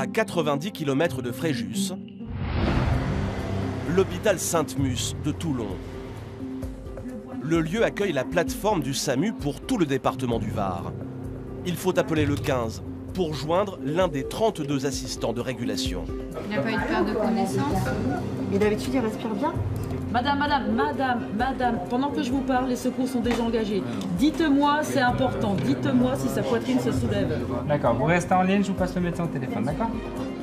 À 90 km de Fréjus, l'hôpital Sainte-Musse de Toulon. Le lieu accueille la plateforme du SAMU pour tout le département du Var. Il faut appeler le 15 pour joindre l'un des 32 assistants de régulation. Il n'a pas eu de perte de connaissance. Mais d'habitude, il respire bien. Madame, pendant que je vous parle, les secours sont déjà engagés. Dites-moi, c'est important, dites-moi si sa poitrine se soulève. D'accord, vous restez en ligne, je vous passe le médecin au téléphone, d'accord?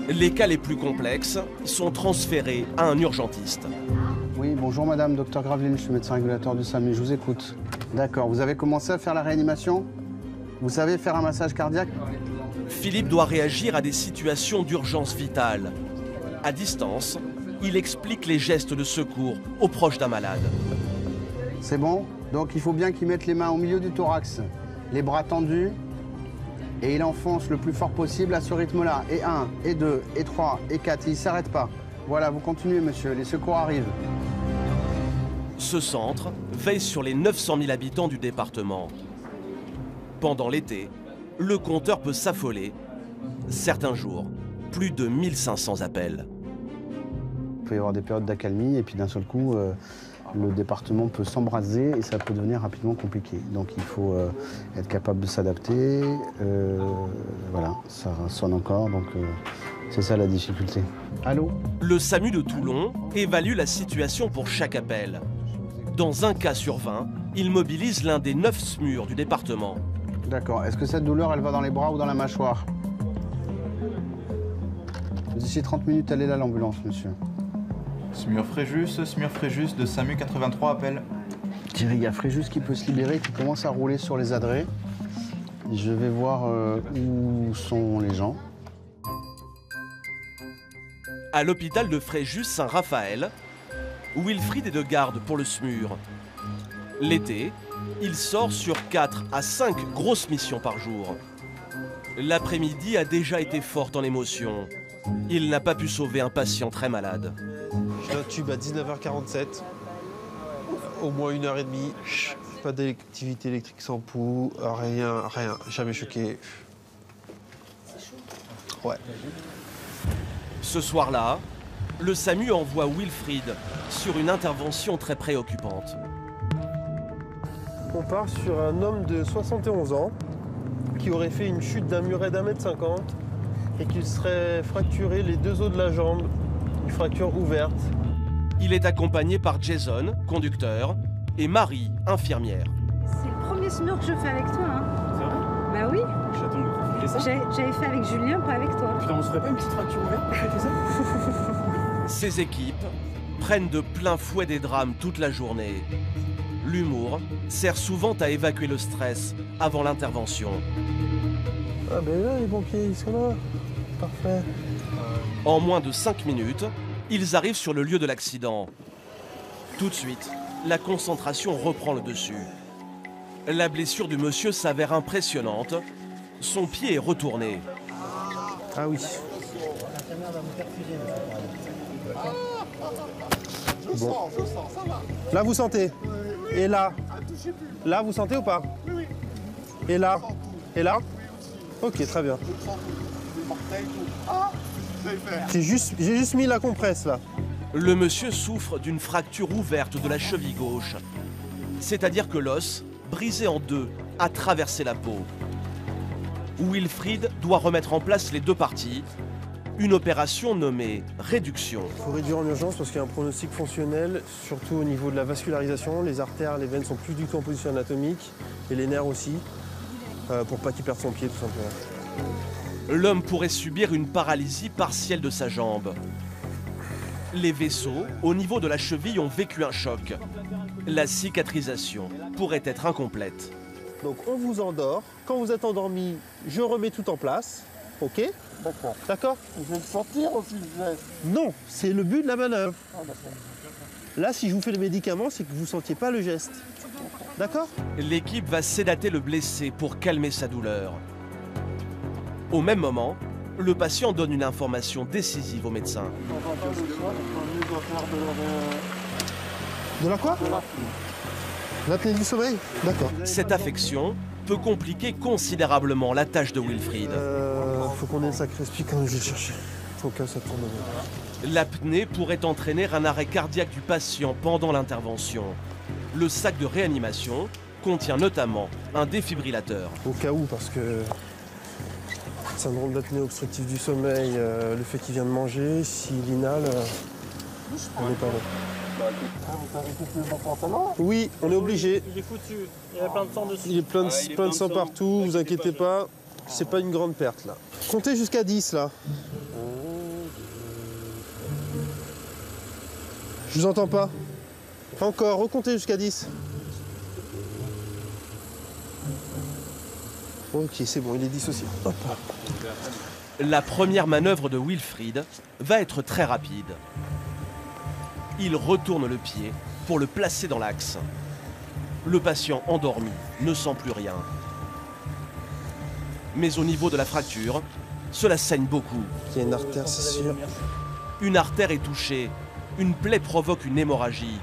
Les cas les plus complexes sont transférés à un urgentiste. Oui, bonjour madame, docteur Graveline, je suis médecin régulateur du SAMU, je vous écoute. D'accord, vous avez commencé à faire la réanimation? Vous savez faire un massage cardiaque? Philippe doit réagir à des situations d'urgence vitale. À distance, il explique les gestes de secours aux proches d'un malade. C'est bon? Donc il faut bien qu'il mette les mains au milieu du thorax, les bras tendus, et il enfonce le plus fort possible à ce rythme-là. Et 1, et 2, et 3, et 4, il ne s'arrête pas. Voilà, vous continuez monsieur, les secours arrivent. Ce centre veille sur les 900 000 habitants du département. Pendant l'été, le compteur peut s'affoler. Certains jours, plus de 1500 appels. Il peut y avoir des périodes d'accalmie et puis d'un seul coup, le département peut s'embraser et ça peut devenir rapidement compliqué. Donc il faut être capable de s'adapter. Voilà, ça sonne encore, donc c'est ça la difficulté. Allô? Le SAMU de Toulon évalue la situation pour chaque appel. Dans un cas sur 20, il mobilise l'un des 9 SMUR du département. D'accord. Est-ce que cette douleur, elle va dans les bras ou dans la mâchoire? D'ici 30 minutes, elle est là, l'ambulance, monsieur. SMUR Fréjus de SAMU 83 appel. Thierry, il y a Fréjus qui peut se libérer, qui commence à rouler sur les adrets. Je vais voir où sont les gens. À l'hôpital de Fréjus Saint-Raphaël, Wilfried est de garde pour le SMUR. L'été, il sort sur 4 à 5 grosses missions par jour. L'après-midi a déjà été forte en émotion. Il n'a pas pu sauver un patient très malade. J'ai un tube à 19h47, au moins 1h30. Pas d'activité électrique sans pouls, rien, jamais choqué. Ouais. Ce soir-là, le SAMU envoie Wilfried sur une intervention très préoccupante. On part sur un homme de 71 ans qui aurait fait une chute d'un muret d'1,50 m et qu'il serait fracturé les 2 os de la jambe, une fracture ouverte. Il est accompagné par Jason, conducteur, et Marie, infirmière. C'est le premier SMUR que je fais avec toi. Hein. C'est vrai? Bah oui. J'attends, vous ça? J'avais fait avec Julien, pas avec toi. Putain, on se ferait pas une petite fracture ouverte pour fêter ça? Ces équipes prennent de plein fouet des drames toute la journée. L'humour sert souvent à évacuer le stress avant l'intervention. Ah ben là, les pompiers, ils sont là. Parfait. En moins de 5 minutes, ils arrivent sur le lieu de l'accident. Tout de suite, la concentration reprend le dessus. La blessure du monsieur s'avère impressionnante. Son pied est retourné. Ah oui. Bon. Là, vous sentez? Et là? Là, vous sentez ou pas? Et là? Et là? Ok, très bien. J'ai juste mis la compresse, là. Le monsieur souffre d'une fracture ouverte de la cheville gauche. C'est-à-dire que l'os, brisé en deux, a traversé la peau. Wilfried doit remettre en place les 2 parties. Une opération nommée réduction. Il faut réduire en urgence parce qu'il y a un pronostic fonctionnel, surtout au niveau de la vascularisation. Les artères, les veines sont plus du tout en position anatomique, et les nerfs aussi, pour pas qu'il perde son pied, tout simplement. L'homme pourrait subir une paralysie partielle de sa jambe. Les vaisseaux, au niveau de la cheville, ont vécu un choc. La cicatrisation pourrait être incomplète. Donc on vous endort. Quand vous êtes endormi, je remets tout en place. Ok? D'accord. D'accord? Je vais le sentir aussi, le geste. Non, c'est le but de la manœuvre. Là, si je vous fais le médicament, c'est que vous ne sentiez pas le geste. D'accord? L'équipe va sédater le blessé pour calmer sa douleur. Au même moment, le patient donne une information décisive au médecin. De la quoi? L'apnée du sommeil? D'accord. Cette affection peut compliquer considérablement la tâche de Wilfried. Faut qu'on ait une sacrée explique quand je vais le chercher. Au cas où ça tourne. L'apnée pourrait entraîner un arrêt cardiaque du patient pendant l'intervention. Le sac de réanimation contient notamment un défibrillateur. Au cas où, parce que syndrome d'apnée obstructive du sommeil, le fait qu'il vient de manger, s'il inhale, on n'est pas bon. Oui, on est obligé. Il est foutu, il y a plein de sang dessus. Il est plein de sang partout, vous inquiétez pas. C'est pas une grande perte là. Comptez jusqu'à 10 là. Je vous entends pas. Pas encore, recomptez jusqu'à 10. Ok, c'est bon, il est 10 aussi. Hop. La première manœuvre de Wilfried va être très rapide. Il retourne le pied pour le placer dans l'axe. Le patient endormi ne sent plus rien. Mais au niveau de la fracture, cela saigne beaucoup. Il y a une artère, c'est sûr. Une artère est touchée. Une plaie provoque une hémorragie.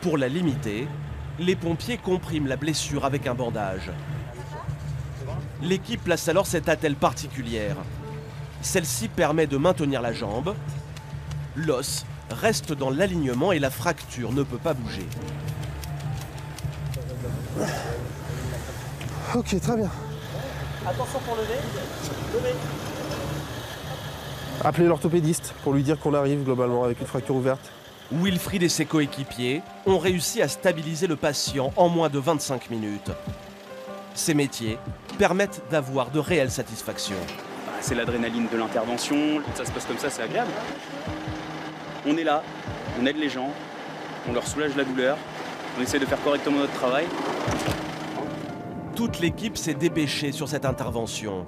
Pour la limiter, les pompiers compriment la blessure avec un bandage. L'équipe place alors cette attelle particulière. Celle-ci permet de maintenir la jambe. L'os reste dans l'alignement et la fracture ne peut pas bouger. Ok, très bien. Attention pour lever. Lever. Appelez l'orthopédiste pour lui dire qu'on arrive globalement avec une fracture ouverte. Wilfried et ses coéquipiers ont réussi à stabiliser le patient en moins de 25 minutes. Ces métiers permettent d'avoir de réelles satisfactions. C'est l'adrénaline de l'intervention, ça se passe comme ça, c'est agréable. On est là, on aide les gens, on leur soulage la douleur, on essaie de faire correctement notre travail. Toute l'équipe s'est dépêchée sur cette intervention.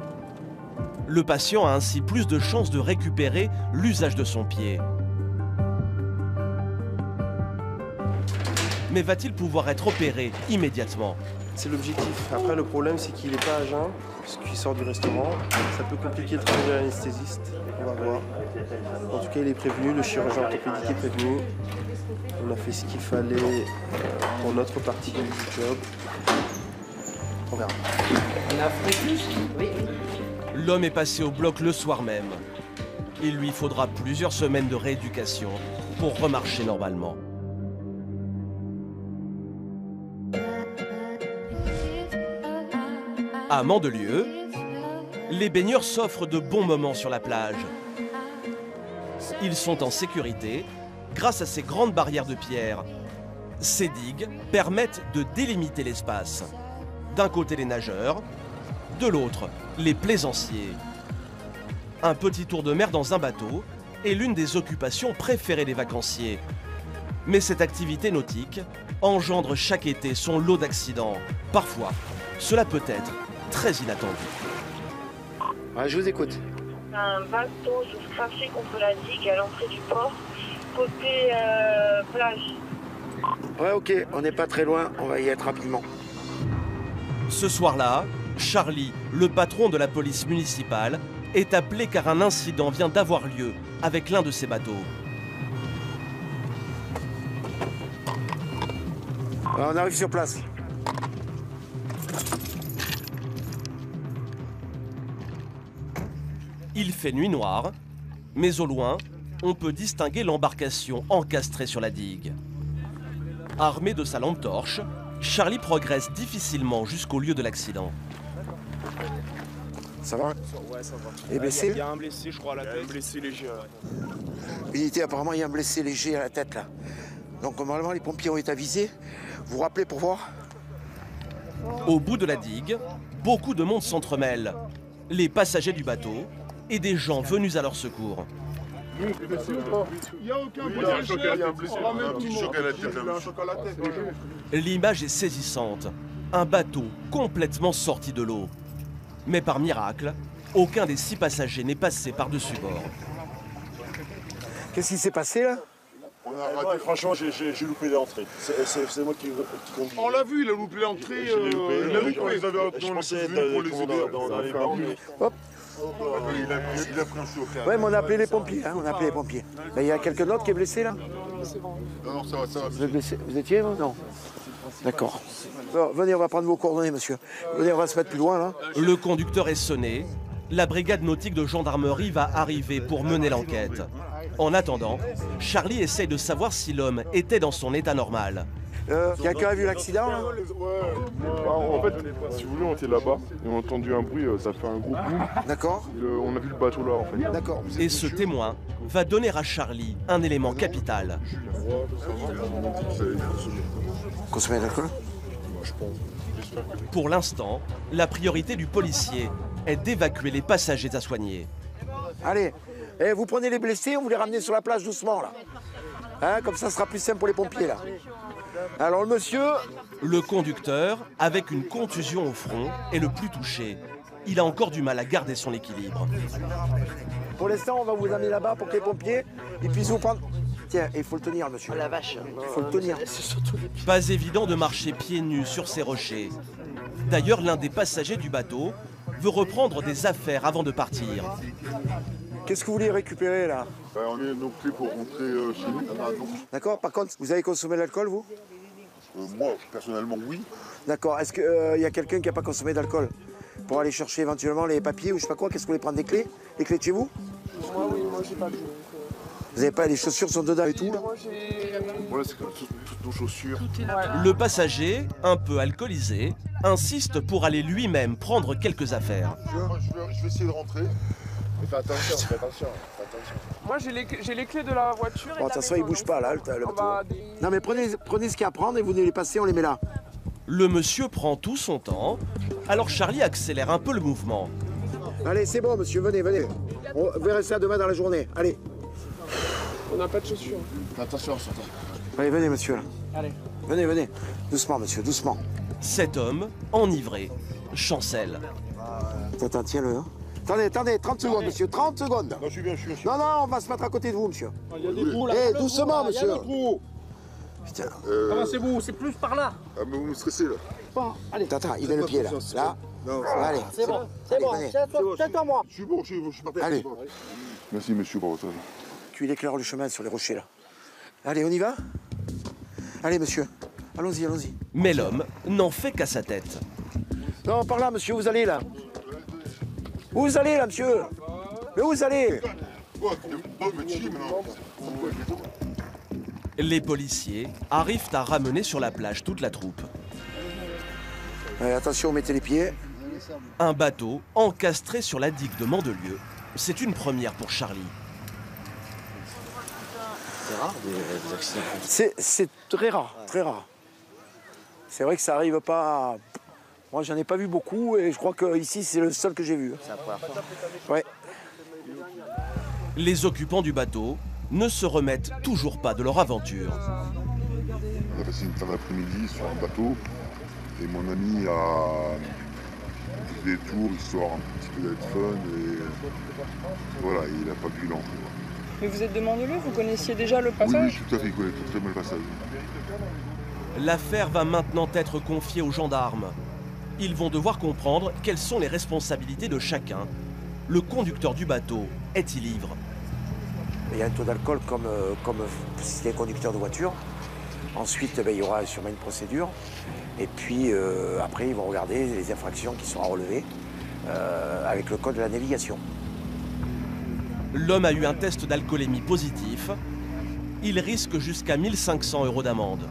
Le patient a ainsi plus de chances de récupérer l'usage de son pied. Mais va-t-il pouvoir être opéré immédiatement? C'est l'objectif. Après, le problème, c'est qu'il n'est pas à jeun, puisqu'il sort du restaurant. Ça peut compliquer le travail de l'anesthésiste. On va voir. En tout cas, il est prévenu, le chirurgien orthopédique est prévenu. On a fait ce qu'il fallait pour notre partie du job. On verra. L'homme est passé au bloc le soir même. Il lui faudra plusieurs semaines de rééducation pour remarcher normalement. À Mandelieu, les baigneurs s'offrent de bons moments sur la plage. Ils sont en sécurité grâce à ces grandes barrières de pierre. Ces digues permettent de délimiter l'espace. D'un côté les nageurs, de l'autre les plaisanciers. Un petit tour de mer dans un bateau est l'une des occupations préférées des vacanciers. Mais cette activité nautique engendre chaque été son lot d'accidents. Parfois, cela peut être très inattendu. Ouais, je vous écoute. Un bateau se crachait contre la digue à l'entrée du port, côté plage. Ouais, ok, on n'est pas très loin, on va y être rapidement. Ce soir-là, Charlie, le patron de la police municipale, est appelé car un incident vient d'avoir lieu avec l'un de ses bateaux. Alors, on arrive sur place. Il fait nuit noire, mais au loin, on peut distinguer l'embarcation encastrée sur la digue. Armé de sa lampe torche, Charlie progresse difficilement jusqu'au lieu de l'accident. Ça va? Ouais, ça va. Et blessé? Il y a un blessé, je crois, à la tête. Un blessé léger. Unité, apparemment, il y a un blessé léger à la tête, là. Donc, normalement, les pompiers ont été avisés. Vous vous rappelez pour voir? Au bout de la digue, beaucoup de monde s'entremêle. Les passagers du bateau et des gens venus à leur secours. Il n'y a aucun blessé. Il y a un blessé. On va un petit choc à la tête. Un choc à la tête. L'image est saisissante. Un bateau complètement sorti de l'eau. Mais par miracle, aucun des 6 passagers n'est passé par-dessus bord. Qu'est-ce qui s'est passé, là? On a raté, franchement, j'ai loupé l'entrée. C'est moi qui conduis. On l'a vu, il a loupé l'entrée. Il a loupé. Je pensais pour les aider dans les barres. Hop. Il a pris un choc. Ouais, mais on a appelé les pompiers, hein, on a appelé les pompiers. Ben, il y a quelqu'un d'autre qui est blessé là? Non, ça va, ça va. Vous êtes blessé? Vous étiez, vous? Non. D'accord. Alors, venez, on va prendre vos coordonnées, monsieur. Venez, on va se mettre plus loin là. Le conducteur est sonné. La brigade nautique de gendarmerie va arriver pour mener l'enquête. En attendant, Charlie essaye de savoir si l'homme était dans son état normal. Quelqu'un a vu l'accident là? En fait, si vous voulez, on était là-bas et on a entendu un bruit, ça fait un gros boum. D'accord. On a vu le bateau là en fait. D'accord. Et ce témoin va donner à Charlie un élément capital. Consommer d'alcool? Pour l'instant, la priorité du policier est d'évacuer les passagers à soigner. Allez, vous prenez les blessés, on vous les ramenez sur la plage doucement là. Hein, comme ça sera plus simple pour les pompiers là. Alors le monsieur... Le conducteur, avec une contusion au front, est le plus touché. Il a encore du mal à garder son équilibre. Pour l'instant, on va vous amener là-bas pour que les pompiers ils puissent vous prendre... Tiens, il faut le tenir, monsieur. Oh la vache. Il faut le tenir. Pas évident de marcher pieds nus sur ces rochers. D'ailleurs, l'un des passagers du bateau veut reprendre des affaires avant de partir. Qu'est-ce que vous voulez récupérer là? On est nos clés pour rentrer chez nous. D'accord. Par contre, vous avez consommé de l'alcool, vous? Moi, personnellement, oui. D'accord. Est-ce qu'il y a quelqu'un qui n'a pas consommé d'alcool? Pour aller chercher éventuellement les papiers ou je sais pas quoi? Qu'est-ce que vous voulez prendre? Des clés? Les clés de chez vous? Moi, oui, moi j'ai pas de... Vous n'avez pas les chaussures sont dedans et tout là? Voilà, c'est comme toutes nos chaussures. Le passager, un peu alcoolisé, insiste pour aller lui-même prendre quelques affaires. Je vais essayer de rentrer. Mais fais attention, fais attention. Moi j'ai les clés de la voiture. Bon, de toute façon, il bouge pas là, le bateau. Non mais prenez ce qu'il y a à prendre et vous venez les passer, on les met là. Le monsieur prend tout son temps, alors Charlie accélère un peu le mouvement. Allez, c'est bon, monsieur, venez, venez. On verra ça demain dans la journée. Allez. On n'a pas de chaussures. Fais attention, surtout. Allez, venez, monsieur. Là. Allez. Venez, venez. Doucement, monsieur, doucement. Cet homme, enivré, chancelle. Attends, tiens-le. Hein. Attendez, 30 secondes, monsieur, 30 secondes. Non, je suis bien. Non, on va se mettre à côté de vous, monsieur. Il y a des trous là. Eh, doucement, monsieur. Il y a des trous. Putain. Avancez-vous, c'est plus par là. Ah, mais vous me stressez là. Bon, allez. Attends, il met le pied là. Là. Non, allez. C'est bon, c'est bon. Tiens-toi moi. Je suis bon, je suis parti. Allez. Merci, monsieur, pour votre aide. Qu'il éclaire le chemin sur les rochers là. Allez, on y va? Allez, monsieur. Allons-y, allons-y. Mais l'homme n'en fait qu'à sa tête. Non, par là, monsieur, vous allez là. Où vous allez là, monsieur? Mais où vous allez? Les policiers arrivent à ramener sur la plage toute la troupe. Allez, attention, mettez les pieds. Un bateau encastré sur la digue de Mandelieu. C'est une première pour Charlie. C'est rare des accidents. C'est très rare, très rare. C'est vrai que ça arrive pas. Moi, j'en ai pas vu beaucoup et je crois que ici c'est le seul que j'ai vu. C'est la première fois. Ouais. Les occupants du bateau ne se remettent toujours pas de leur aventure. On a passé une fin d'après-midi sur un bateau et mon ami a fait des tours, il sort un petit peu d'être fun et voilà, il n'a pas pu l'entrer. Mais vous êtes de Mandelieu, vous connaissiez déjà le passage? Oui, tout à fait, il connaît très bien le passage. L'affaire va maintenant être confiée aux gendarmes. Ils vont devoir comprendre quelles sont les responsabilités de chacun. Le conducteur du bateau est-il ivre? Il y a un taux d'alcool comme si c'était un conducteur de voiture. Ensuite, il y aura sûrement une procédure. Et puis après, ils vont regarder les infractions qui seront relevées avec le code de la navigation. L'homme a eu un test d'alcoolémie positif. Il risque jusqu'à 1 500 € d'amende.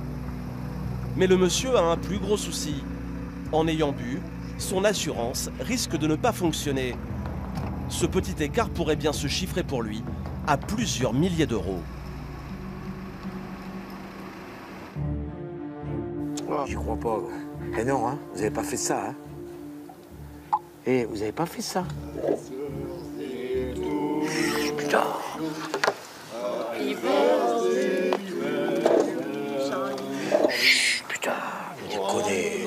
Mais le monsieur a un plus gros souci. En ayant bu, son assurance risque de ne pas fonctionner. Ce petit écart pourrait bien se chiffrer pour lui à plusieurs milliers d'euros. Oh, j'y crois pas. Eh non, hein, vous avez pas fait ça. Hein. Eh, vous avez pas fait ça. Putain. Putain, je connais.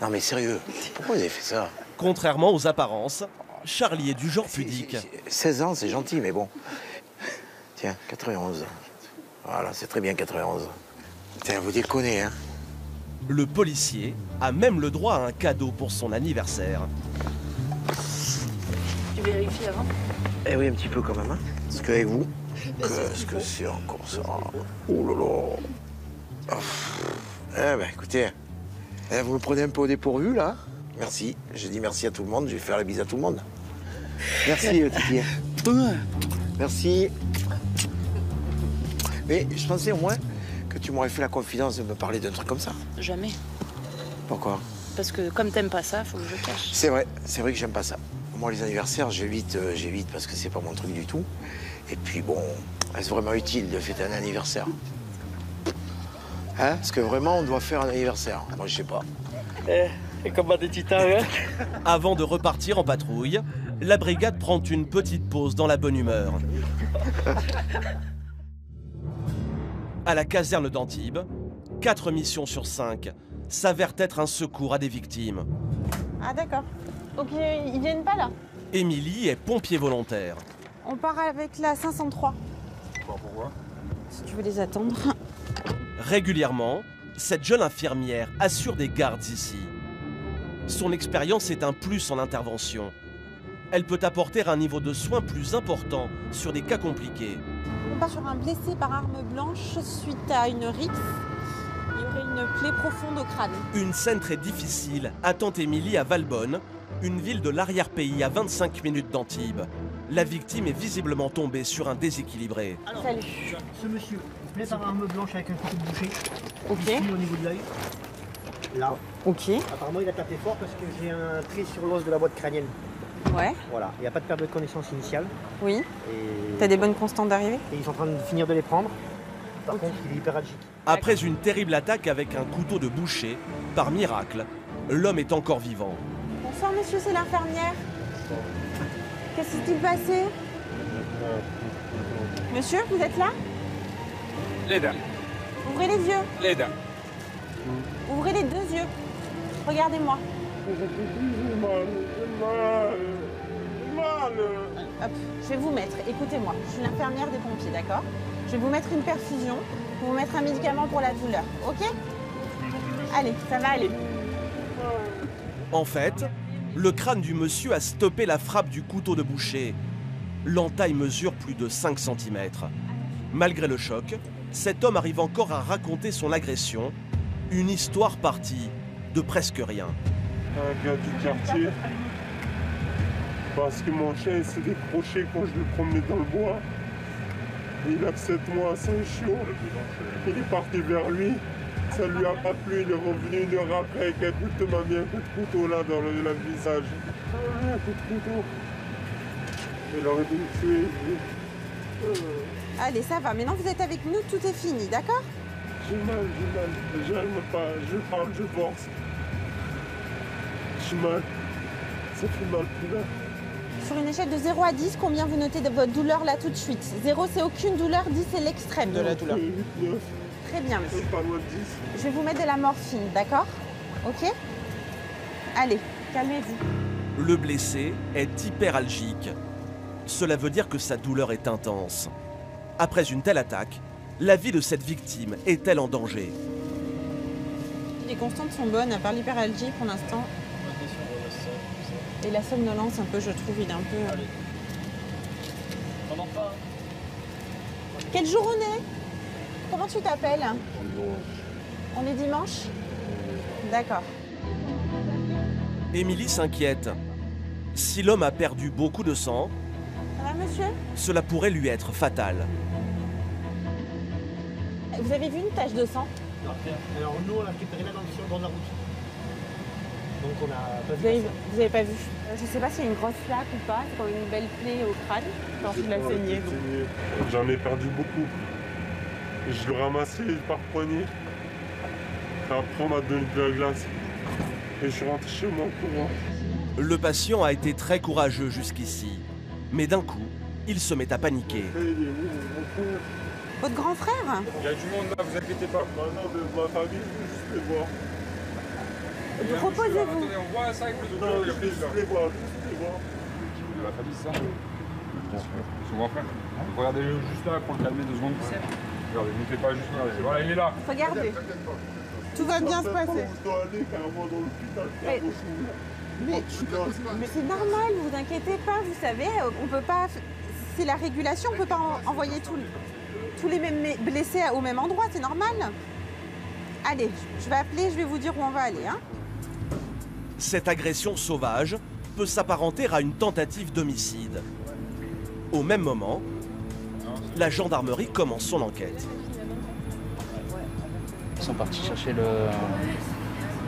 Non mais sérieux, pourquoi vous avez fait ça? Contrairement aux apparences, Charlie est du genre pudique. 16 ans, c'est gentil, mais bon. Tiens, 91. Voilà, c'est très bien 91. Tiens, vous déconnez, hein. Le policier a même le droit à un cadeau pour son anniversaire. Tu vérifies avant? Eh oui, un petit peu quand même. Hein. Parce qu'avec vous, qu'est-ce que c'est encore ça? Oh là là. Eh ben écoutez, vous me prenez un peu au dépourvu là. Merci. J'ai dit merci à tout le monde. Je vais faire la bise à tout le monde. Merci Titi. Merci. Mais je pensais au moins que tu m'aurais fait la confidence de me parler d'un truc comme ça. Jamais. Pourquoi? Parce que comme t'aimes pas ça, faut que je cache. C'est vrai que j'aime pas ça. Moi, les anniversaires, j'évite parce que c'est pas mon truc du tout. Et puis bon, est-ce vraiment utile de fêter un anniversaire? Hein? Parce que vraiment, on doit faire un anniversaire. Moi, je sais pas. Et comme des titans, hein? Avant de repartir en patrouille, la brigade prend une petite pause dans la bonne humeur. À la caserne d'Antibes, 4 missions sur 5 s'avèrent être un secours à des victimes. Ah d'accord. Donc ils viennent pas là? Émilie est pompier volontaire. On part avec la 503. Pourquoi? Si tu veux les attendre. Régulièrement, cette jeune infirmière assure des gardes ici. Son expérience est un plus en intervention. Elle peut apporter un niveau de soins plus important sur des cas compliqués. On part sur un blessé par arme blanche suite à une rixe. Il y aurait une plaie profonde au crâne. Une scène très difficile attend Émilie à Valbonne, une ville de l'arrière-pays à 25 minutes d'Antibes. La victime est visiblement tombée sur un déséquilibré. Alors, salut. Ce monsieur, plaie par arme blanche avec un couteau de boucher. Ok. Ici, au niveau de l'œil. Là. Ok. Apparemment, il a tapé fort parce que j'ai un trait sur l'os de la boîte crânienne. Ouais. Voilà. Il n'y a pas de perte de connaissance initiale. Oui. Et... T'as des bonnes constantes d'arrivée? Et ils sont en train de finir de les prendre. Par contre, il est hyperalgique. Après une terrible attaque avec un couteau de boucher, par miracle, l'homme est encore vivant. Bonsoir monsieur, c'est l'infirmière. Qu'est-ce qui s'est passé? Monsieur, vous êtes là? Les dents. Ouvrez les yeux. Les dents. Ouvrez les 2 yeux. Regardez-moi. Hop, je vais vous mettre, écoutez-moi, je suis l'infirmière des pompiers, d'accord? Je vais vous mettre une perfusion, vous mettre un médicament pour la douleur, ok? Allez, ça va aller. En fait, le crâne du monsieur a stoppé la frappe du couteau de boucher. L'entaille mesure plus de 5 cm. Malgré le choc, cet homme arrive encore à raconter son agression, une histoire partie de presque rien. Un gars du quartier, parce que mon chien s'est décroché quand je le promenais dans le bois. Il a 7 mois, c'est un chiot. Il est parti vers lui, ça lui a pas plu, il est revenu 1 heure après avec un coup de m'a mis un coup de couteau là dans le visage. Un coup de couteau. Il aurait dû me tuer. Allez, ça va, maintenant vous êtes avec nous, tout est fini, d'accord? J'ai mal. J'aime pas, je parle, je force. J'ai mal. Ça fait mal plus là. Sur une échelle de 0 à 10, combien vous notez de votre douleur là tout de suite? 0 c'est aucune douleur, 10 c'est l'extrême de la douleur. 8, 9. Très bien, monsieur. Pas loin de 10. Je vais vous mettre de la morphine, d'accord? Ok? Allez, calmez-vous. Le blessé est hyperalgique. Cela veut dire que sa douleur est intense. Après une telle attaque, la vie de cette victime est-elle en danger? Les constantes sont bonnes, à part l'hyperalgie pour l'instant. Et la somnolence, un peu, je trouve, il est un peu... Quel jour on est? Comment tu t'appelles? On est dimanche? D'accord. Émilie s'inquiète. Si l'homme a perdu beaucoup de sang, Ça va, monsieur? cela pourrait lui être fatal. Vous avez vu une tache de sang? Alors nous, on l'a récupéré là dans la route. Donc on a pas Vous avez pas vu? Je sais pas s'il y a une grosse flaque ou pas, c'est comme une belle plaie au crâne. Quand il a saigné. J'en ai perdu beaucoup. Je le ramassais par poignée. Après, on m'a donné de la glace. Et je suis rentré chez moi en courant. Le patient a été très courageux jusqu'ici. Mais d'un coup, il se met à paniquer. Votre grand frère? Il y a du monde là, vous inquiétez pas. Non, de ma famille, je veux juste les voir. Reposez-vous. Attendez, on voit ça avec le docteur. Non, je veux juste les voir, De la famille, ça. Son grand frère. Regardez-le juste là pour le calmer 2 secondes. Regardez, ne faites pas juste regarder. Voilà, il est là. Regardez. Tout va bien se passer. Je dois aller carrément dans l'hôpital faire Mais- vos soins. Mais c'est normal, vous inquiétez pas, vous savez, on peut pas. C'est la régulation, on peut pas envoyer tous les mêmes blessés au même endroit, c'est normal. Allez, je vais appeler, je vais vous dire où on va aller. Hein. Cette agression sauvage peut s'apparenter à une tentative d'homicide. Au même moment, la gendarmerie commence son enquête. Ils sont partis chercher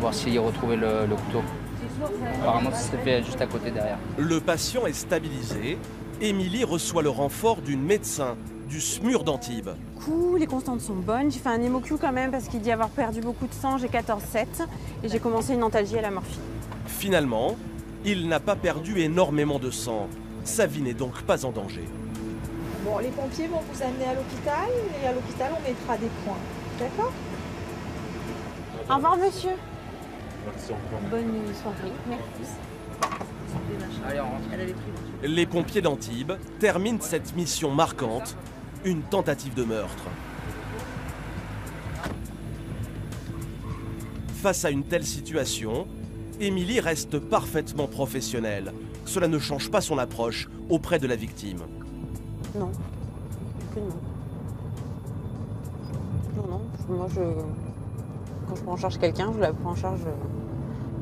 voir s'ils retrouvaient le couteau. Apparemment, ça serait fait juste à côté derrière. Le patient est stabilisé. Émilie reçoit le renfort d'une médecin du SMUR d'Antibes. Les constantes sont bonnes. J'ai fait un hémocu quand même parce qu'il dit avoir perdu beaucoup de sang. J'ai 14,7 et j'ai commencé une antalgie à la morphine. Finalement, il n'a pas perdu énormément de sang. Sa vie n'est donc pas en danger. Bon, les pompiers vont vous amener à l'hôpital et à l'hôpital, on mettra des points. D'accord? Au revoir, monsieur. Merci encore. Bonne soirée. Merci. Allez, on rentre. Les pompiers d'Antibes terminent cette mission marquante, une tentative de meurtre. Face à une telle situation, Émilie reste parfaitement professionnelle. Cela ne change pas son approche auprès de la victime. Non. Que non. Non, non. Moi, quand je prends en charge quelqu'un, je la prends en charge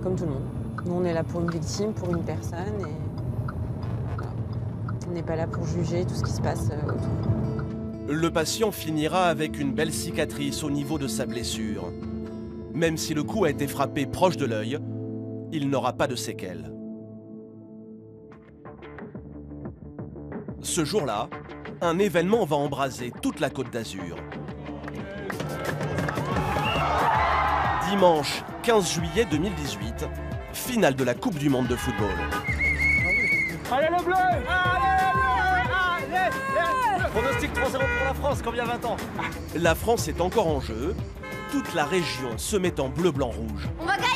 comme tout le monde. Nous, on est là pour une victime, pour une personne, et voilà. On n'est pas là pour juger tout ce qui se passe autour. Le patient finira avec une belle cicatrice au niveau de sa blessure. Même si le coup a été frappé proche de l'œil, il n'aura pas de séquelles. Ce jour-là, un événement va embraser toute la Côte d'Azur. Dimanche 15 juillet 2018, finale de la Coupe du Monde de football. Allez le bleu! Allez! Pronostic 3-0 pour la France, comme il y a 20 ans. La France est encore en jeu. Toute la région se met en bleu, blanc, rouge. On va gagner!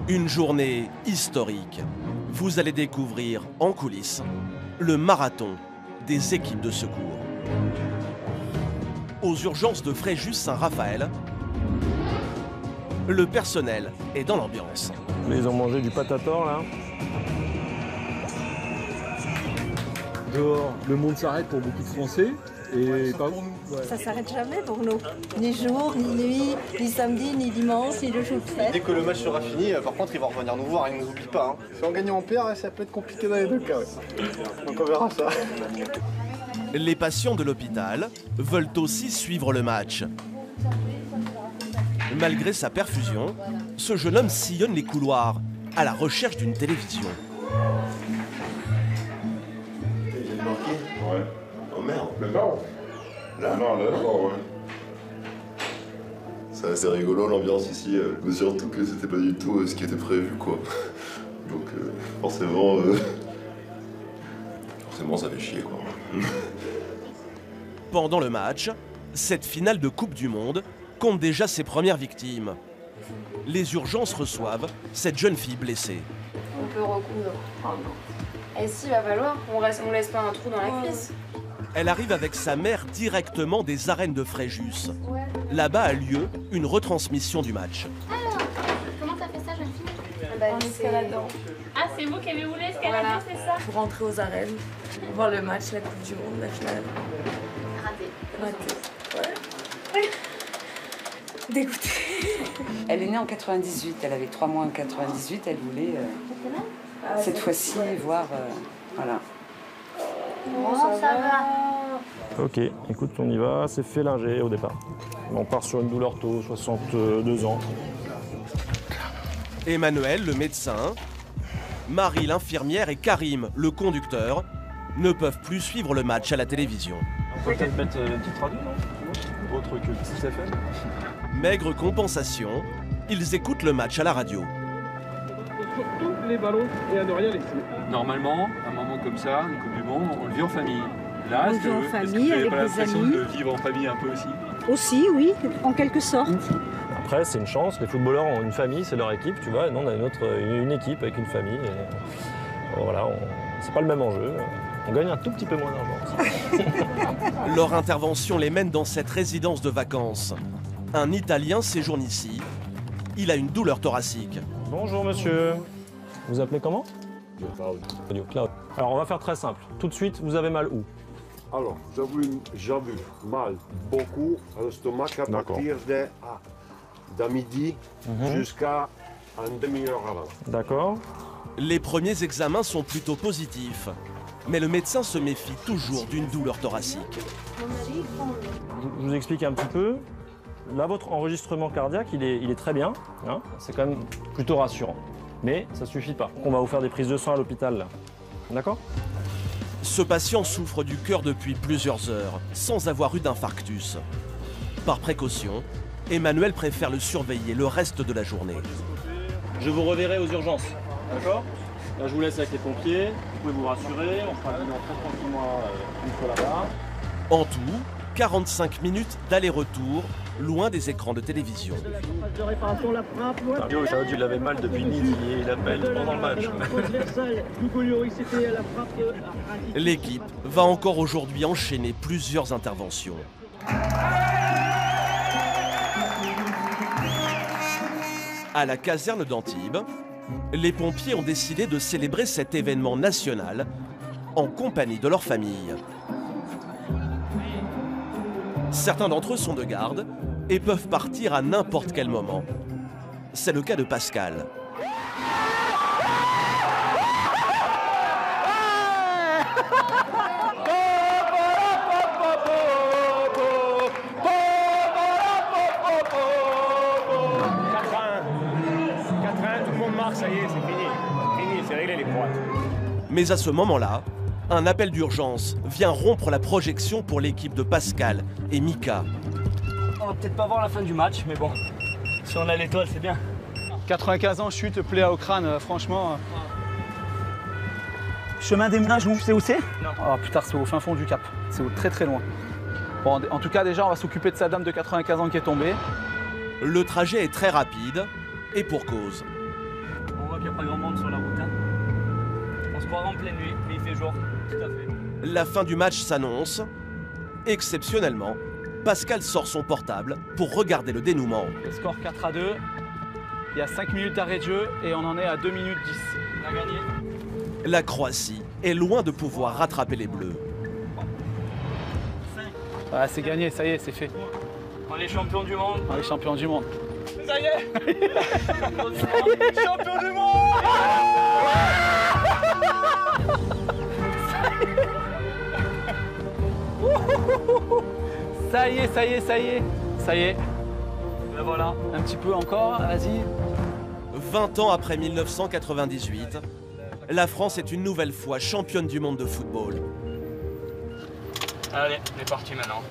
Une journée historique. Vous allez découvrir en coulisses le marathon des équipes de secours. Aux urgences de Fréjus-Saint-Raphaël, le personnel est dans l'ambiance. Ils ont mangé du patator là. Dehors, le monde s'arrête pour beaucoup de Français. Et pas pour nous. Ça s'arrête jamais pour nous. Ni jour, ni nuit, ni samedi, ni dimanche, ni le jour de fête. Dès que le match sera fini, par contre, ils vont revenir nous voir, ils ne nous oublient pas. Hein. Si on gagne ou on perd, ça peut être compliqué dans les deux cas. Ouais. Donc on verra ça. Les patients de l'hôpital veulent aussi suivre le match. Malgré sa perfusion, ce jeune homme sillonne les couloirs à la recherche d'une télévision. Ouais. Oh merde. D'accord. Là. Non, là, ouais. C'est assez rigolo l'ambiance ici, mais surtout que c'était pas du tout ce qui était prévu quoi. Donc forcément ça fait chier quoi. Pendant le match, cette finale de Coupe du Monde compte déjà ses premières victimes. Les urgences reçoivent cette jeune fille blessée. On peut recoudre. Oh non. Et si, va falloir, on laisse pas un trou dans la cuisse. Elle arrive avec sa mère directement des arènes de Fréjus. Là-bas a lieu une retransmission du match. Alors, comment t'as fait ça, jeune fille? En escaladant. Ah, c'est vous qui avez voulu escalader, Voilà. c'est ça? Pour rentrer aux arènes, voir le match, la Coupe du Monde, la finale. Raté. Ouais. Dégoûtée. Elle est née en 98, elle avait 3 mois en 98, elle voulait cette fois-ci voir, voilà. Bon, ça va. Ok, écoute, on y va, c'est phélyngé au départ. On part sur une douleur tôt, 62 ans. Emmanuel, le médecin, Marie, l'infirmière et Karim, le conducteur, ne peuvent plus suivre le match à la télévision. On peut peut-être mettre une petite radio, non? Autre que Kiss FM. Maigre compensation, ils écoutent le match à la radio. Surtout les ballons et à ne rien laisser. Normalement, un moment comme ça, une Coupe du Monde, on le vit en famille. Là, On vit en famille, avec des amis. De vivre en famille un peu aussi? Aussi, oui, en quelque sorte. Après, c'est une chance, les footballeurs ont une famille, c'est leur équipe, tu vois, et nous on a une équipe avec une famille. Et, voilà, c'est pas le même enjeu. On gagne un tout petit peu moins d'argent. Leur intervention les mène dans cette résidence de vacances. Un Italien séjourne ici. Il a une douleur thoracique. Bonjour monsieur. Vous appelez comment? Claude. Claude. Alors on va faire très simple. Tout de suite, vous avez mal où? Alors, j'avais mal beaucoup à l'estomac à partir de midi jusqu'à une demi-heure avant. D'accord. Les premiers examens sont plutôt positifs. Mais le médecin se méfie toujours d'une douleur thoracique. Je vous explique un petit peu. Là, votre enregistrement cardiaque, il est très bien. Hein, c'est quand même plutôt rassurant. Mais ça ne suffit pas. On va vous faire des prises de sang à l'hôpital, là. D'accord? Ce patient souffre du cœur depuis plusieurs heures, sans avoir eu d'infarctus. Par précaution, Emmanuel préfère le surveiller le reste de la journée. Je vous reverrai aux urgences, d'accord? Là, je vous laisse avec les pompiers. Vous pouvez vous rassurer. On fera le bilan très tranquillement une fois là-bas. En tout, 45 minutes d'aller-retour, loin des écrans de télévision. De réparation, la frappe. Il avait mal depuis midi et il appelle pendant le match. L'équipe va encore aujourd'hui enchaîner plusieurs interventions. À la caserne d'Antibes, les pompiers ont décidé de célébrer cet événement national en compagnie de leur famille. Certains d'entre eux sont de garde et peuvent partir à n'importe quel moment. C'est le cas de Pascal. Ça y est, c'est fini. Fini, c'est réglé les poids. Mais à ce moment-là, un appel d'urgence vient rompre la projection pour l'équipe de Pascal et Mika. On va peut-être pas voir la fin du match, mais bon, si on a l'étoile, c'est bien. 95 ans, chute, plaie au crâne, franchement. Chemin des Moulins, tu sais où c'est? Non. Oh putain, c'est au fin fond du Cap. C'est très très loin. Bon, en tout cas, déjà, on va s'occuper de sa dame de 95 ans qui est tombée. Le trajet est très rapide et pour cause. On voit qu'il n'y a pas grand monde sur la route. Hein. On se croira en pleine nuit, mais il fait jour. Tout à fait. La fin du match s'annonce. Exceptionnellement, Pascal sort son portable pour regarder le dénouement. Le score 4-2. Il y a 5 minutes d'arrêt de jeu et on en est à 2 minutes 10. On a gagné. La Croatie est loin de pouvoir rattraper les Bleus. Ah, c'est gagné, ça y est, c'est fait. On est champion du monde. On est champion du monde. Ça y est. Champion du monde. Ça y est, ça y est, ça y est. Ça y est. Ben voilà. Un petit peu encore, vas-y. 20 ans après 1998, la France est une nouvelle fois championne du monde de football. Allez, on est parti maintenant.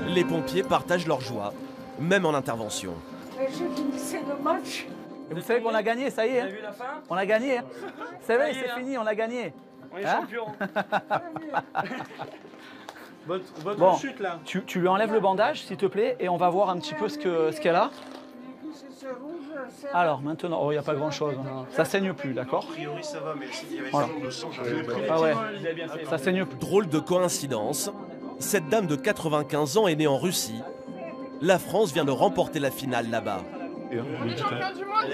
Les pompiers partagent leur joie, même en intervention. J'ai fini le match. Et vous savez qu'on a gagné, ça y est. Vous avez vu la fin? On a gagné. Hein. C'est vrai, c'est fini, on a gagné. On est hein champion. Votre chute là. Tu lui enlèves le bandage, s'il te plaît, et on va voir un petit peu ce qu'elle a. Alors maintenant, oh, il n'y a pas grand chose. Hein. Ça saigne plus, d'accord? A priori ça va, mais s'il y avait voilà. de sang, ah ouais, ça saigne plus. Drôle de coïncidence, cette dame de 95 ans est née en Russie. La France vient de remporter la finale là-bas. Elle a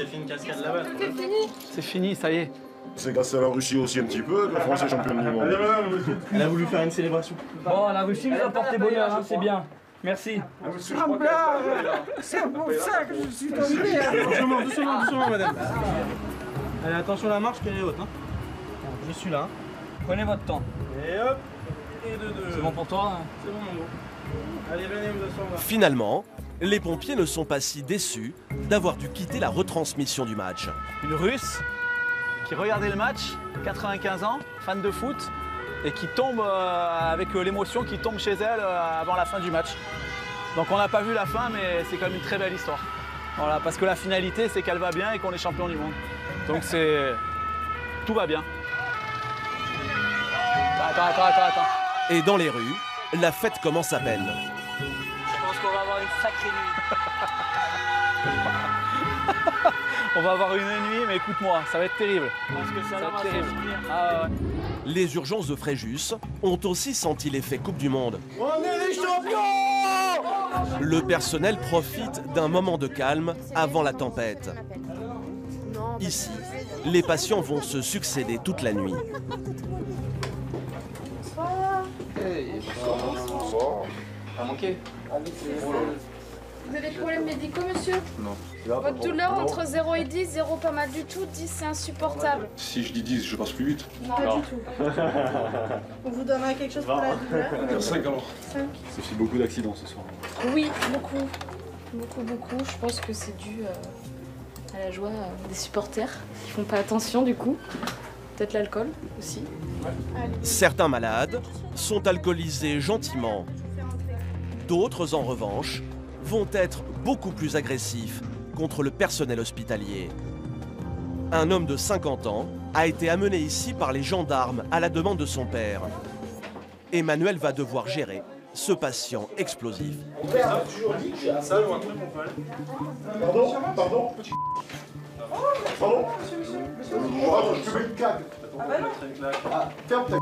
fait une cascade là-bas. C'est fini. C'est fini, ça y est. C'est grâce à la Russie aussi un petit peu que la France est championne du monde. Elle a voulu faire une célébration. Bon, la Russie nous a porté bonheur, hein, c'est bien. Merci. C'est pour ça que je suis tombée. Doucement, madame. Allez, attention, la marche qu'elle est haute. Hein. Je suis là. Prenez votre temps. Et hop. Et de deux. C'est bon pour toi? Hein? C'est bon, mon gros. Allez, venez vous asseoir là. Finalement, les pompiers ne sont pas si déçus d'avoir dû quitter la retransmission du match. Une Russe qui regardait le match, 95 ans, fan de foot, et qui tombe avec l'émotion qui tombe chez elle avant la fin du match. Donc on n'a pas vu la fin, mais c'est quand même une très belle histoire. Voilà, parce que la finalité, c'est qu'elle va bien et qu'on est champion du monde. Donc tout va bien. Attends. Et dans les rues, la fête commence à peine. Je pense qu'on va avoir une sacrée nuit. On va avoir une nuit, mais écoute-moi, ça va être terrible. Parce que ça va va être terrible. se finir. Ah ouais. Les urgences de Fréjus ont aussi senti l'effet Coupe du Monde. On est les champions! Le personnel profite d'un moment de calme avant la tempête. Ici, les patients vont se succéder toute la nuit. Pas manqué. Vous avez des problèmes médicaux, monsieur? Non. Votre douleur entre 0 et 10, 0 pas mal du tout, 10 c'est insupportable. Si je dis 10, je passe plus vite. Non, pas du tout. On vous donnera quelque chose pour la douleur? On va dire 5 alors. 5. Ça fait beaucoup d'accidents ce soir. Oui, beaucoup. Beaucoup. Je pense que c'est dû à la joie des supporters qui font pas attention du coup. Peut-être l'alcool aussi. Certains malades sont alcoolisés gentiment. D'autres, en revanche, vont être beaucoup plus agressifs contre le personnel hospitalier. Un homme de 50 ans a été amené ici par les gendarmes à la demande de son père. Emmanuel va devoir gérer ce patient explosif. Mon père m'a toujours dit que j'ai un seul ou un truc qu'on peut aller. Pardon? Je te mets une claque. Ferme ta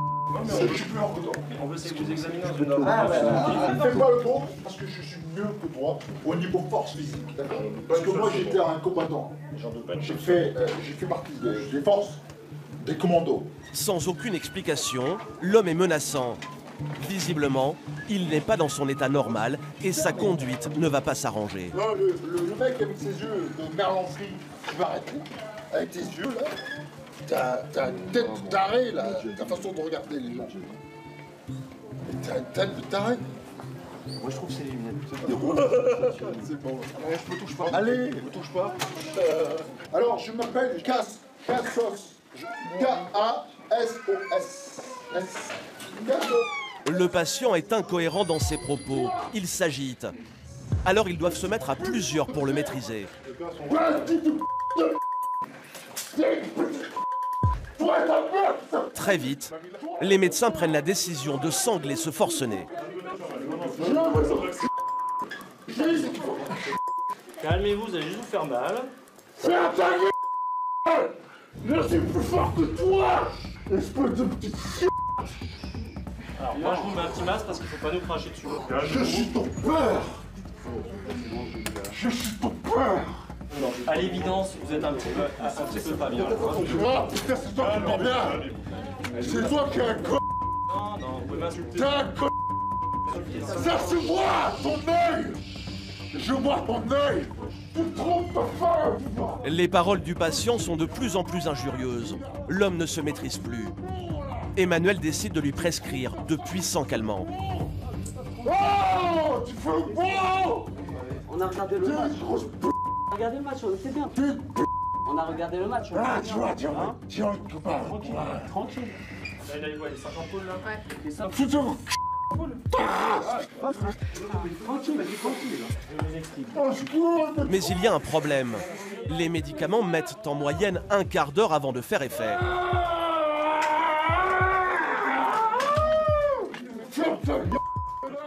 je suis plus en dedans. On veut essayer de vous examiner. Fais pas le bon, parce que je suis mieux que toi au niveau force physique, d'accord? Parce que moi j'étais un combattant. J'ai fait partie des forces, des commandos. Sans aucune explication, l'homme est menaçant. Visiblement, il n'est pas dans son état normal et sa conduite ne va pas s'arranger. Le mec avec ses yeux de merlancerie, tu vas arrêter avec tes yeux là. T'as une tête de taré là, ta façon de regarder les gens. T'as une tête de taré. Moi je trouve que c'est les lunettes. C'est bon. Je me touche pas. Allez, je me touche pas. Alors je m'appelle Cassos. K-A-S-O-S. Le patient est incohérent dans ses propos. Il s'agite. Alors ils doivent se mettre à plusieurs pour le maîtriser. Très vite, les médecins prennent la décision de sangler ce forcené. Calmez-vous, vous allez juste vous faire mal. Ferme ta gueule! Je suis plus fort que toi! Espèce de petit chien! Alors moi je vous mets un petit masque parce qu'il faut pas nous cracher dessus. Je suis ton père! Je suis ton père! À l'évidence, vous êtes un petit peu pas bien. Ah putain, c'est toi qui es pas bien! C'est toi qui es un con! Non, vous pouvez m'insulter. T'es un con! Ça se voit! Ton œil! Je vois ton œil! Tu trompes ta femme! Les paroles du patient sont de plus en plus injurieuses. L'homme ne se maîtrise plus. Emmanuel décide de lui prescrire de puissants calmants. Oh! Tu fais le bon! On a regardé le match. Regardez le match, on était bien. On a regardé le match. Ah, tu vois, tiens, tranquille. Là, il voit les 5 ampoules là. Les 5 Mais il y a un problème. Les médicaments mettent en moyenne un quart d'heure avant de faire effet.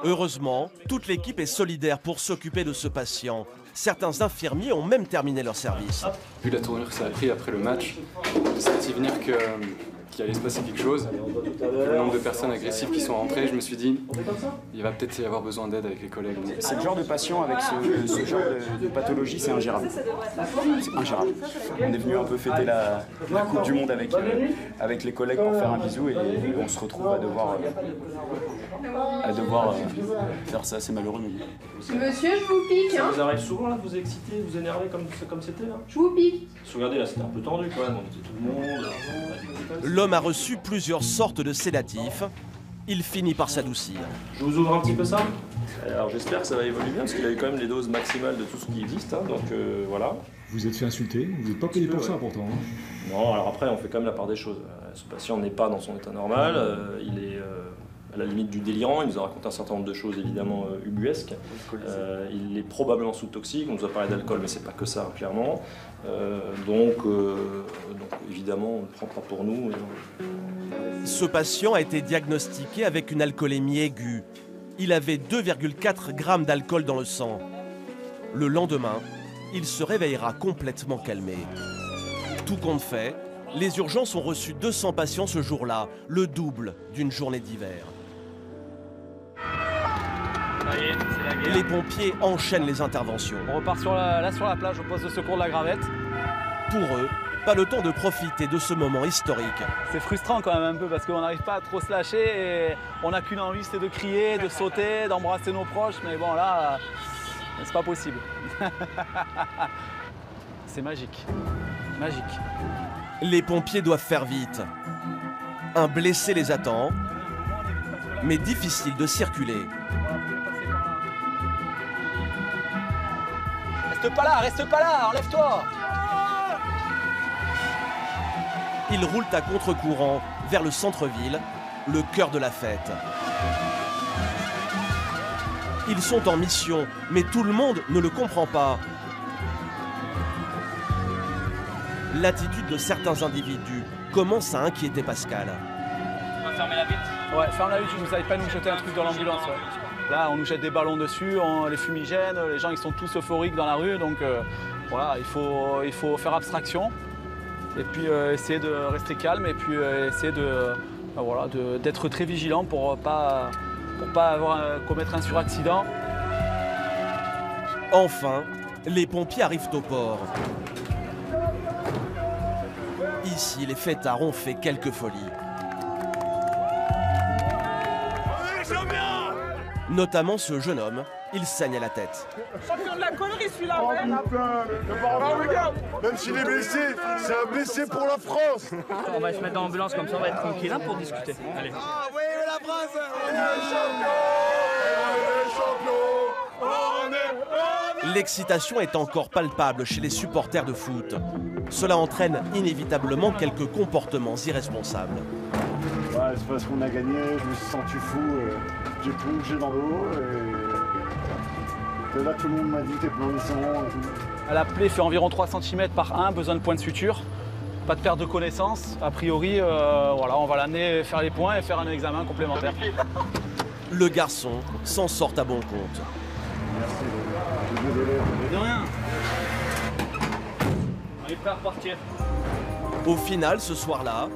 Heureusement, toute l'équipe est solidaire pour s'occuper de ce patient. Certains infirmiers ont même terminé leur service. Vu la tournure que ça a pris après le match, je sentis venir qu'il allait se passer quelque chose. Le nombre de personnes agressives qui sont rentrées, je me suis dit, il va peut-être y avoir besoin d'aide avec les collègues. C'est le genre de patient avec ce genre de pathologie, c'est ingérable. C'est ingérable. On est venu un peu fêter la Coupe du Monde avec les collègues pour faire un bisou et on se retrouve à devoir faire ça, c'est malheureux. Monsieur, je vous pique, Ça hein. vous arrive souvent là de vous exciter, de vous énerver comme c'était là? Je vous pique. Regardez là, c'était un peu tendu quand même, on était tout le monde. L'homme a reçu plusieurs sortes de sédatifs. Il finit par s'adoucir. Je vous ouvre un petit peu ça. Alors j'espère que ça va évoluer bien parce qu'il a eu quand même les doses maximales de tout ce qui existe, hein, donc voilà. Vous êtes fait insulter, vous n'êtes pas payé pour ça pourtant. Hein. Non, alors après on fait quand même la part des choses. Ce patient n'est pas dans son état normal, il est à la limite du délirant, il nous a raconté un certain nombre de choses évidemment ubuesques. Il est probablement sous toxique, on nous a parlé d'alcool mais c'est pas que ça clairement. Donc évidemment on ne le prend pas pour nous. Ce patient a été diagnostiqué avec une alcoolémie aiguë. Il avait 2,4 grammes d'alcool dans le sang. Le lendemain, il se réveillera complètement calmé. Tout compte fait, Les urgences ont reçu 200 patients ce jour-là, le double d'une journée d'hiver. Ça y est, c'est la guerre. Les pompiers enchaînent les interventions. On repart sur la plage au poste de secours de la Gravette. Pour eux, pas le temps de profiter de ce moment historique. C'est frustrant quand même un peu parce qu'on n'arrive pas à trop se lâcher et on n'a qu'une envie, c'est de crier, de sauter, d'embrasser nos proches. Mais bon là, c'est pas possible. C'est magique. Magique. Les pompiers doivent faire vite. Un blessé les attend, mais difficile de circuler. Reste pas là, enlève-toi. Ils roulent à contre-courant vers le centre-ville, le cœur de la fête. Ils sont en mission, mais tout le monde ne le comprend pas. L'attitude de certains individus commence à inquiéter Pascal. On va fermer la vitre. Ouais, ferme la vitre, vous n'allez pas nous jeter un truc dans l'ambulance. Ouais. Là, on nous jette des ballons dessus, on les fumigène, les gens ils sont tous euphoriques dans la rue, donc voilà, il faut faire abstraction et puis essayer de rester calme et puis essayer d'être très vigilant pour pas commettre un suraccident. Enfin, les pompiers arrivent au port. Ici, les fêtards ont fait quelques folies. Notamment ce jeune homme, il saigne à la tête. Champion de la connerie celui-là, ouais. Regarde, même s'il est blessé, c'est un blessé pour la France. On va se mettre dans l'ambulance comme ça, on va être tranquille hein, pour discuter. Allez. Ah oui, la France, on est champion. L'excitation est encore palpable chez les supporters de foot. Cela entraîne inévitablement quelques comportements irresponsables. Ouais, c'est parce qu'on a gagné, je me suis senti fou, j'ai plongé dans l'eau et là tout le monde m'a dit t'es plein de sang et tout. La plaie fait environ 3 cm par 1, besoin de points de suture. Pas de perte de connaissance. A priori, voilà, on va l'amener faire les points et faire un examen complémentaire. Le garçon s'en sort à bon compte. Merci, désolé. De rien. On est prêt à repartir. Au final, ce soir-là,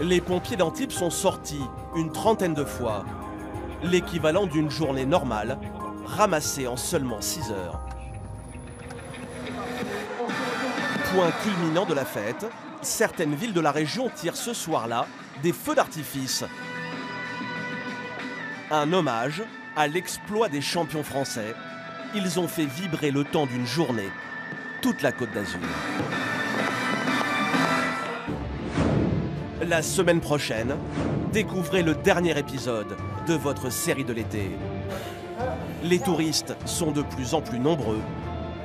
les pompiers d'Antibes sont sortis une trentaine de fois. L'équivalent d'une journée normale, ramassée en seulement 6 heures. Point culminant de la fête, certaines villes de la région tirent ce soir-là des feux d'artifice. Un hommage à l'exploit des champions français. Ils ont fait vibrer le temps d'une journée toute la Côte d'Azur. La semaine prochaine, découvrez le dernier épisode de votre série de l'été. Les touristes sont de plus en plus nombreux.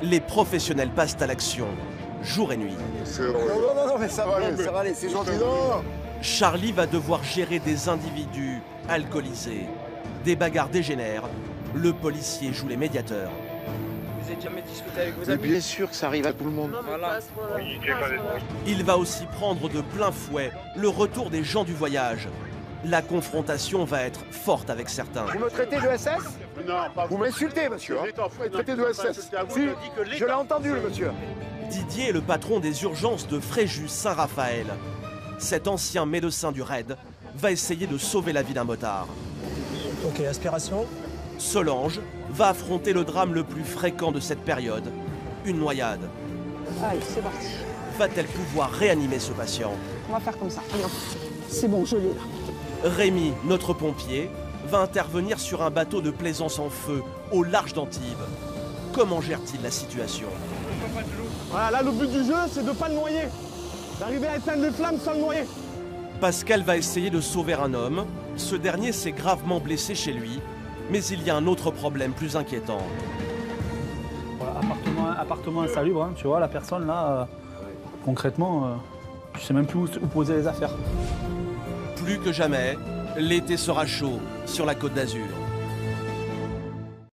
Les professionnels passent à l'action, jour et nuit. Non, mais ça va aller, c'est gentil. Charlie va devoir gérer des individus alcoolisés. Des bagarres dégénèrent. Le policier joue les médiateurs. Vous avez jamais discuté avec vos amis? Bien sûr que ça arrive à tout le monde. Voilà. Il va aussi prendre de plein fouet le retour des gens du voyage. La confrontation va être forte avec certains. Vous me traitez de SS? Non, pas vous. Vous m'insultez, monsieur. Vous me traitez de SS. Si, je l'ai entendu, le monsieur. Didier est le patron des urgences de Fréjus-Saint-Raphaël. Cet ancien médecin du RAID va essayer de sauver la vie d'un motard. Ok, aspiration. Solange va affronter le drame le plus fréquent de cette période, une noyade. Allez, c'est parti. Va-t-elle pouvoir réanimer ce patient? On va faire comme ça. Allez, c'est bon, je l'ai là. Rémi, notre pompier, va intervenir sur un bateau de plaisance en feu au large d'Antibes. Comment gère-t-il la situation? Voilà, là, le but du jeu, c'est de ne pas le noyer. D'arriver à éteindre les flammes sans le noyer. Pascal va essayer de sauver un homme. Ce dernier s'est gravement blessé chez lui. Mais il y a un autre problème plus inquiétant. Voilà, appartement insalubre, hein, tu vois, la personne là, concrètement, je sais même plus où poser les affaires. Plus que jamais, l'été sera chaud sur la Côte d'Azur.